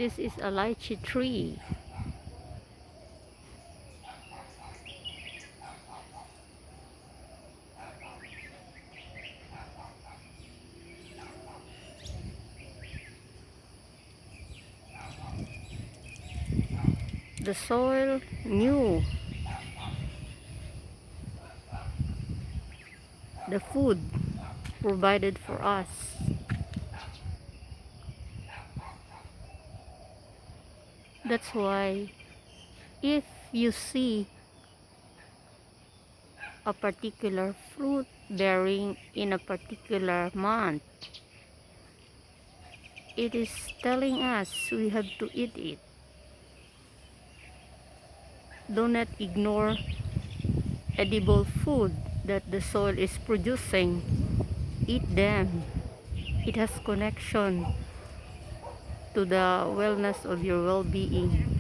This is a lychee tree. The soil new. The food provided for us. That's why if you see a particular fruit bearing in a particular month, it is telling us we have to eat it. Do not ignore edible food that the soil is producing. Eat them. It has connection to the wellness of your well-being.